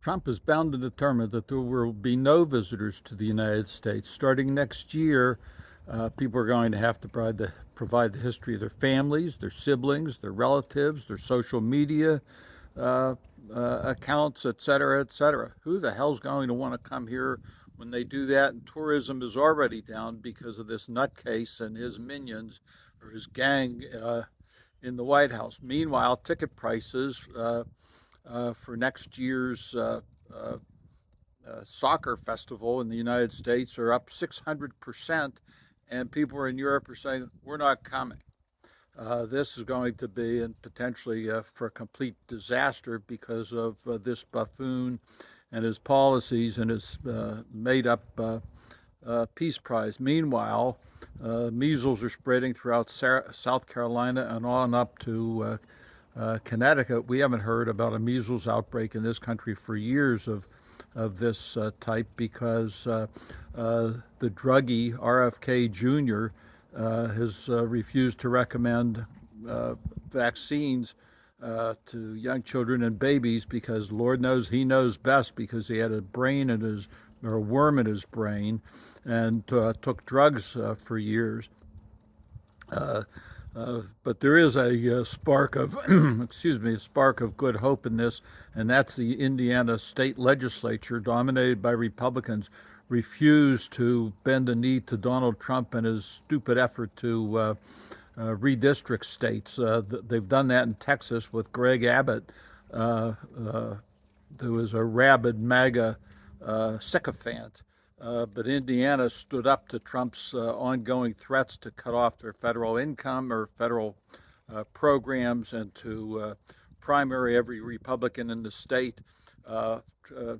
Trump is bound and determined that there will be no visitors to the United States. Starting next year, people are going to have to provide the history of their families, their siblings, their relatives, their social media uh, accounts, et cetera, et cetera. Who the hell's going to want to come here when they do that? And tourism is already down because of this nutcase and his minions or his gang in the White House. Meanwhile, ticket prices for next year's uh, soccer festival in the United States are up 600%, and people in Europe are saying, we're not coming. This is going to be and potentially for a complete disaster because of this buffoon and his policies and his made up Peace Prize. Meanwhile, measles are spreading throughout South Carolina and on up to Connecticut. We haven't heard about a measles outbreak in this country for years of this type because the druggie RFK Jr. Has refused to recommend vaccines to young children and babies because Lord knows he knows best because he had a brain in his or a worm in his brain and took drugs for years. Uh, but there is a spark of, excuse me, a spark of good hope in this, and that's the Indiana state legislature, dominated by Republicans, refused to bend the knee to Donald Trump and his stupid effort to redistrict states. They've done that in Texas with Greg Abbott, uh, uh, who is a rabid MAGA sycophant. But Indiana stood up to Trump's ongoing threats to cut off their federal income or federal programs and to primary every Republican in the state. Uh,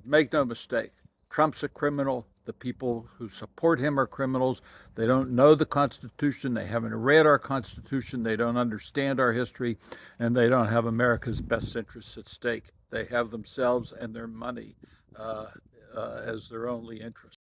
make no mistake, Trump's a criminal. The people who support him are criminals. They don't know the Constitution. They haven't read our Constitution. They don't understand our history. And they don't have America's best interests at stake. They have themselves and their money as their only interest.